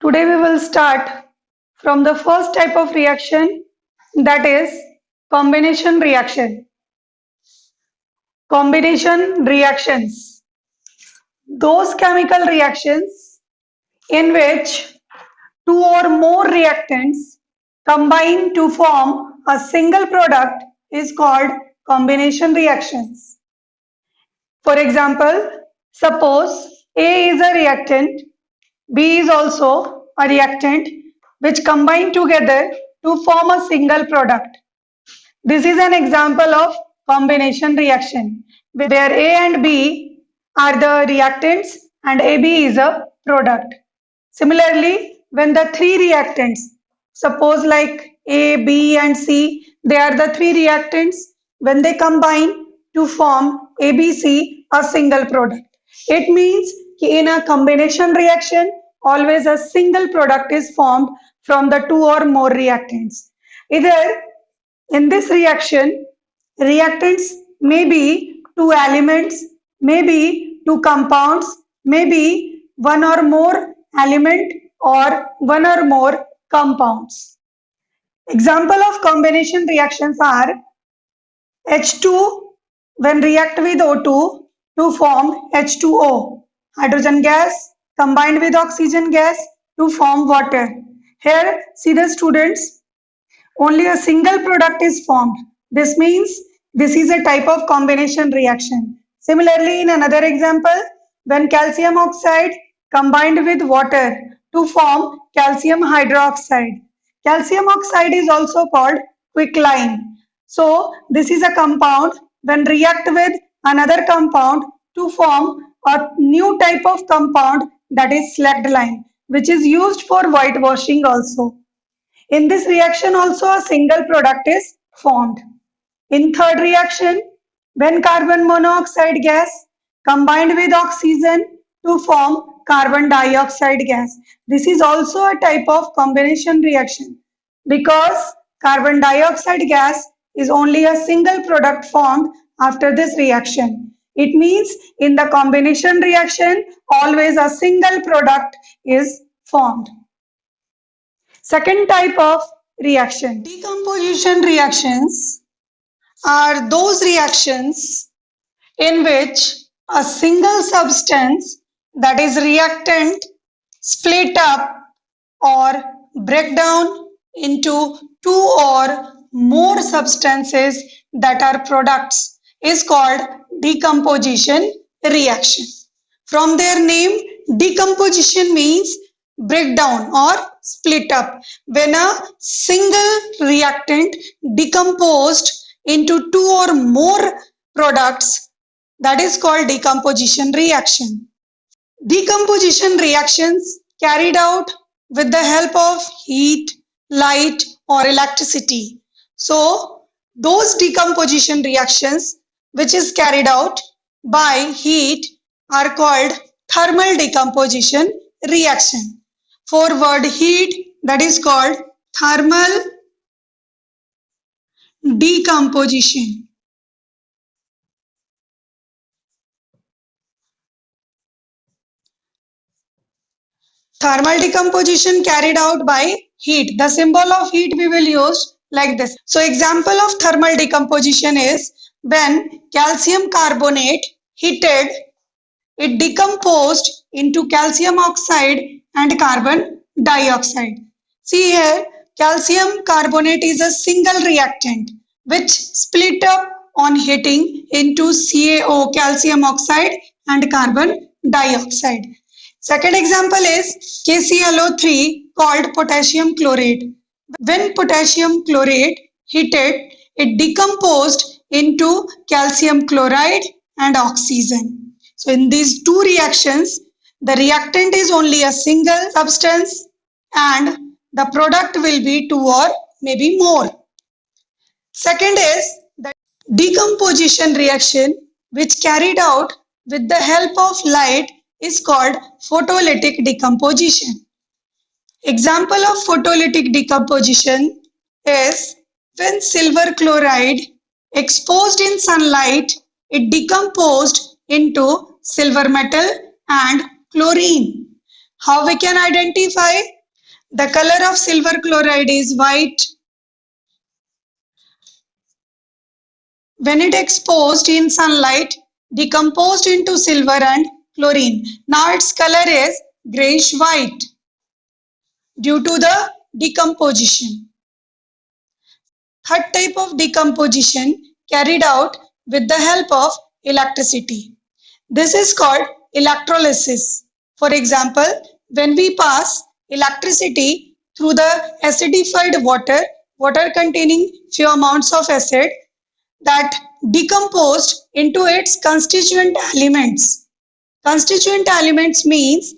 Today we will start from the first type of reaction, that is combination reaction. Combination reactions. Those chemical reactions in which two or more reactants combine to form a single product is called combination reactions. For example, suppose A is a reactant, B is also a reactant which combine together to form a single product. This is an example of combination reaction where A and B are the reactants and AB is a product. Similarly, when the three reactants, suppose like A, B and C, they are the three reactants, when they combine to form ABC, a single product. It means in a combination reaction, always a single product is formed from the two or more reactants. Either in this reaction, reactants may be two elements, may be two compounds, may be one or more element or one or more compounds. Example of combination reactions are H2 when react with O2 to form H2O, hydrogen gas combined with oxygen gas to form water. Here, see the students, only a single product is formed. This means this is a type of combination reaction. Similarly, in another example, when calcium oxide combined with water to form calcium hydroxide. Calcium oxide is also called quicklime. So, this is a compound when react with another compound to form a new type of compound, that is slacked lime, which is used for whitewashing also. In this reaction also a single product is formed. In third reaction, when carbon monoxide gas combined with oxygen to form carbon dioxide gas. This is also a type of combination reaction because carbon dioxide gas is only a single product formed after this reaction. It means in the combination reaction, always a single product is formed. Second type of reaction. Decomposition reactions are those reactions in which a single substance, that is reactant, split up or break down into two or more substances that are products is called decomposition reaction. From their name, decomposition means breakdown or split up. When a single reactant decomposed into two or more products, that is called decomposition reaction. Decomposition reactions carried out with the help of heat, light or electricity. So those decomposition reactions which is carried out by heat are called thermal decomposition reaction. For word heat, that is called thermal decomposition. Thermal decomposition carried out by heat. The symbol of heat we will use like this. So example of thermal decomposition is when calcium carbonate heated, it decomposed into calcium oxide and carbon dioxide. See here, calcium carbonate is a single reactant which split up on heating into CaO, calcium oxide and carbon dioxide. Second example is KClO3 called potassium chlorate. When potassium chlorate heated, it decomposed into calcium chloride and oxygen. So in these two reactions, the reactant is only a single substance and the product will be two or maybe more. Second is the decomposition reaction which carried out with the help of light is called photolytic decomposition. Example of photolytic decomposition is when silver chloride exposed in sunlight, it decomposed into silver metal and chlorine. How we can identify? The color of silver chloride is white. When it exposed in sunlight, decomposed into silver and chlorine. Now its color is grayish white due to the decomposition. Third type of decomposition carried out with the help of electricity. This is called electrolysis. For example, when we pass electricity through the acidified water containing few amounts of acid that decomposed into its constituent elements. Constituent elements means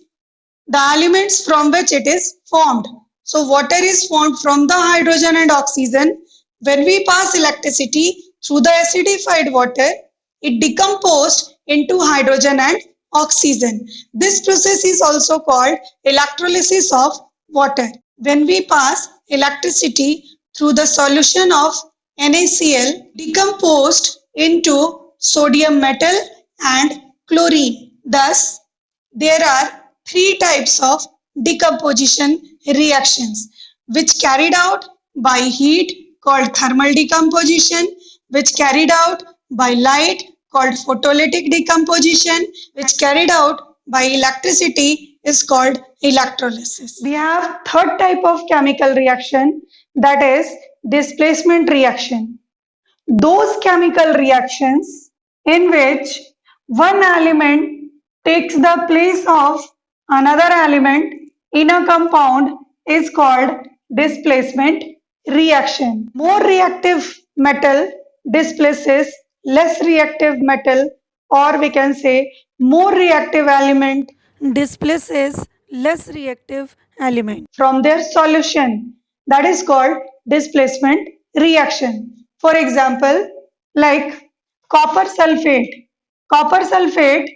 the elements from which it is formed. So water is formed from the hydrogen and oxygen. When we pass electricity through the acidified water, it decomposed into hydrogen and oxygen. This process is also called electrolysis of water. When we pass electricity through the solution of NaCl, decomposed into sodium metal and chlorine. Thus, there are three types of decomposition reactions which carried out by heat called thermal decomposition, which carried out by light called photolytic decomposition, which carried out by electricity is called electrolysis. We have third type of chemical reaction, that is displacement reaction. Those chemical reactions in which one element takes the place of another element in a compound is called displacement reaction. More reactive metal displaces less reactive metal, or we can say more reactive element displaces less reactive element from their solution. That is called displacement reaction. For example, like copper sulfate. Copper sulfate,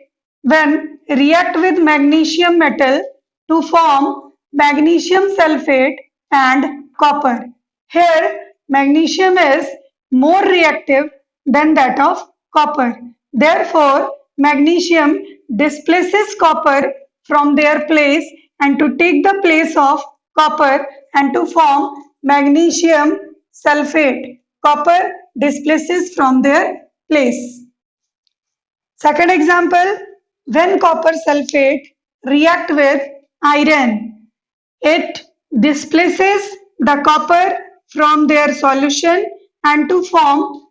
when react with magnesium metal to form magnesium sulfate and copper. Here, magnesium is more reactive than that of copper. Therefore, magnesium displaces copper from their place and to take the place of copper and to form magnesium sulfate. Copper displaces from their place. Second example, when copper sulfate react with iron, it displaces the copper from their solution and to form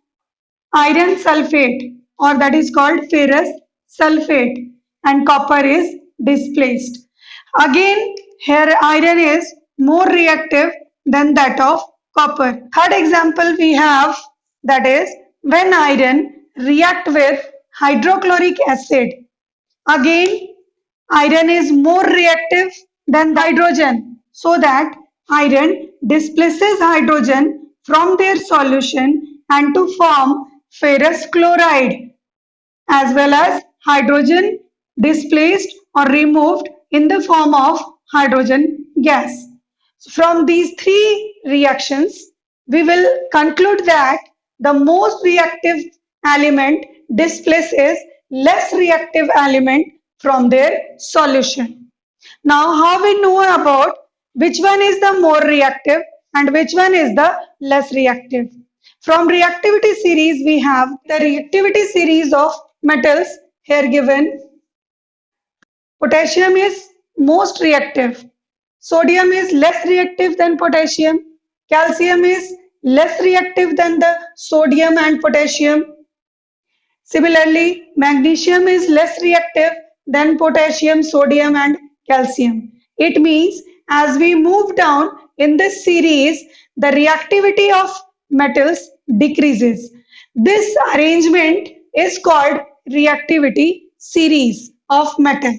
iron sulfate, or that is called ferrous sulfate, and copper is displaced. Again, here iron is more reactive than that of copper. Third example we have, that is when iron react with hydrochloric acid. Again, iron is more reactive than the hydrogen, so that iron displaces hydrogen from their solution and to form ferrous chloride, as well as hydrogen displaced or removed in the form of hydrogen gas. From these three reactions, we will conclude that the most reactive element displaces less reactive element from their solution. Now, how we know about which one is the more reactive and which one is the less reactive? From reactivity series, we have the reactivity series of metals here given. Potassium is most reactive. Sodium is less reactive than potassium. Calcium is less reactive than the sodium and potassium. Similarly, magnesium is less reactive than potassium, sodium, and calcium. It means as we move down in this series, the reactivity of metals decreases. This arrangement is called reactivity series of metal.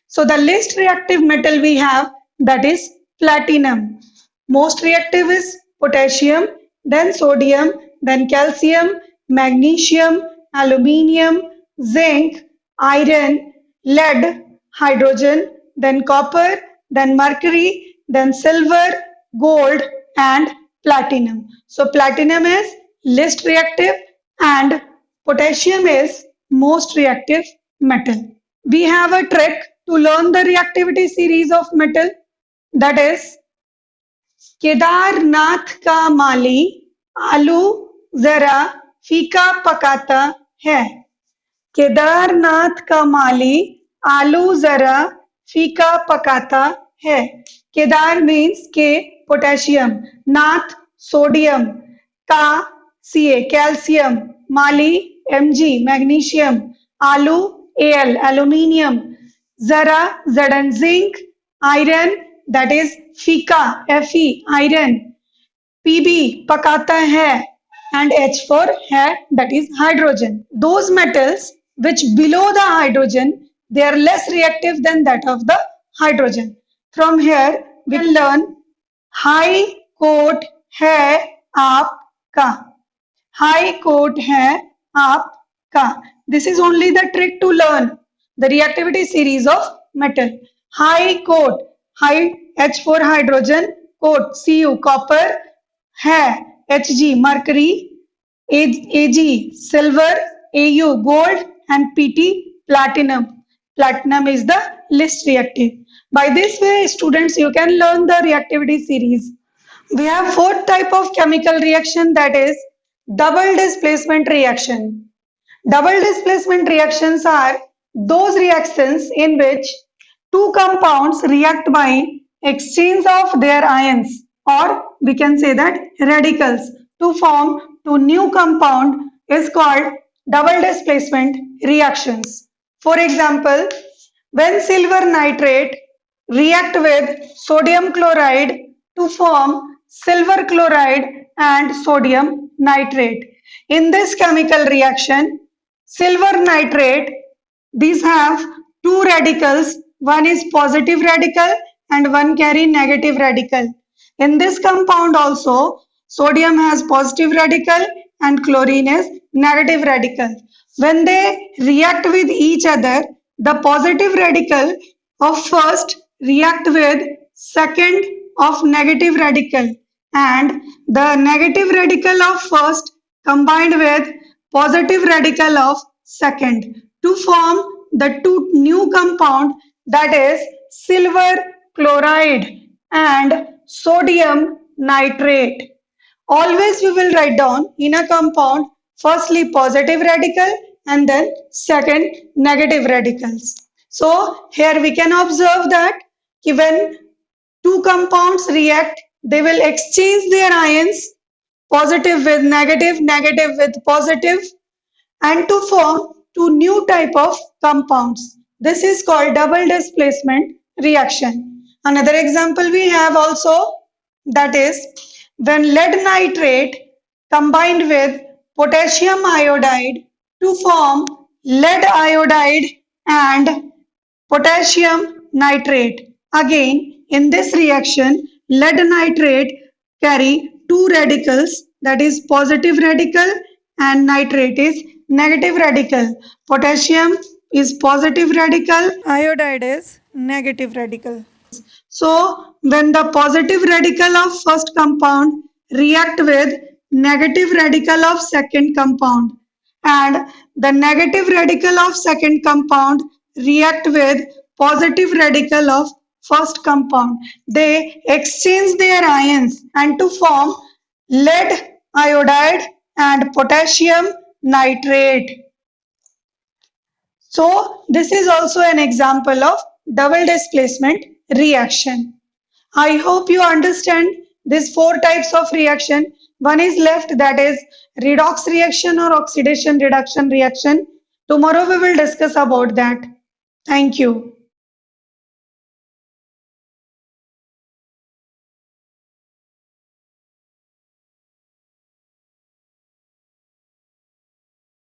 So the least reactive metal we have, that is platinum. Most reactive is potassium, then sodium, then calcium, magnesium, aluminium, zinc, iron, lead, hydrogen, then copper, then mercury, then silver, gold, and platinum. So platinum is least reactive and potassium is most reactive metal. We have a trick to learn the reactivity series of metal, that is Kedarnath का माली आलू जरा फीका पकाता है. केदारनाथ का माली आलू जरा फीका पकाता है. केदार मीन्स के पोटेशियम, नाथ सोडियम, का Ca कैल्शियम, माली Mg मैग्नीशियम, आलू Al aluminium, जरा Zn zinc, iron that is फीका Fe iron, Pb पकाता है, and H4 है, that is hydrogen. Those metals which below the hydrogen, they are less reactive than that of the hydrogen. From here we will learn high court है आपका. High court है आपका. This is only the trick to learn the reactivity series of metal. High court, high H4 hydrogen, coat Cu copper, है Hg mercury, Ag silver, Au gold, and Pt platinum. Platinum is the least reactive. By this way, students, you can learn the reactivity series. We have fourth type of chemical reaction, that is double displacement reaction. Double displacement reactions are those reactions in which two compounds react by exchange of their ions, or we can say that radicals, to form two new compound is called double displacement reactions. For example, when silver nitrate react with sodium chloride to form silver chloride and sodium nitrate. In this chemical reaction, silver nitrate, these have two radicals, one is positive radical and one carry negative radical. In this compound also, sodium has positive radical and chlorine is negative radical. When they react with each other, the positive radical of first react with second of negative radical, and the negative radical of first combined with positive radical of second to form the two new compound, that is silver chloride and sodium nitrate. Always we will write down in a compound firstly positive radical and then second negative radicals. So here we can observe that when two compounds react, they will exchange their ions, positive with negative, negative with positive, and to form two new type of compounds. This is called double displacement reaction. Another example we have also, that is when lead nitrate combined with potassium iodide to form lead iodide and potassium nitrate. Again, in this reaction, lead nitrate carry two radicals, that is positive radical and nitrate is negative radical. Potassium is positive radical, iodide is negative radical. So when the positive radical of first compound react with negative radical of second compound, and the negative radical of second compound react with positive radical of first compound, they exchange their ions and to form lead iodide and potassium nitrate. So this is also an example of double displacement reaction. I hope you understand these four types of reaction. One is left, that is redox reaction or oxidation reduction reaction. Tomorrow we will discuss about that. Thank you.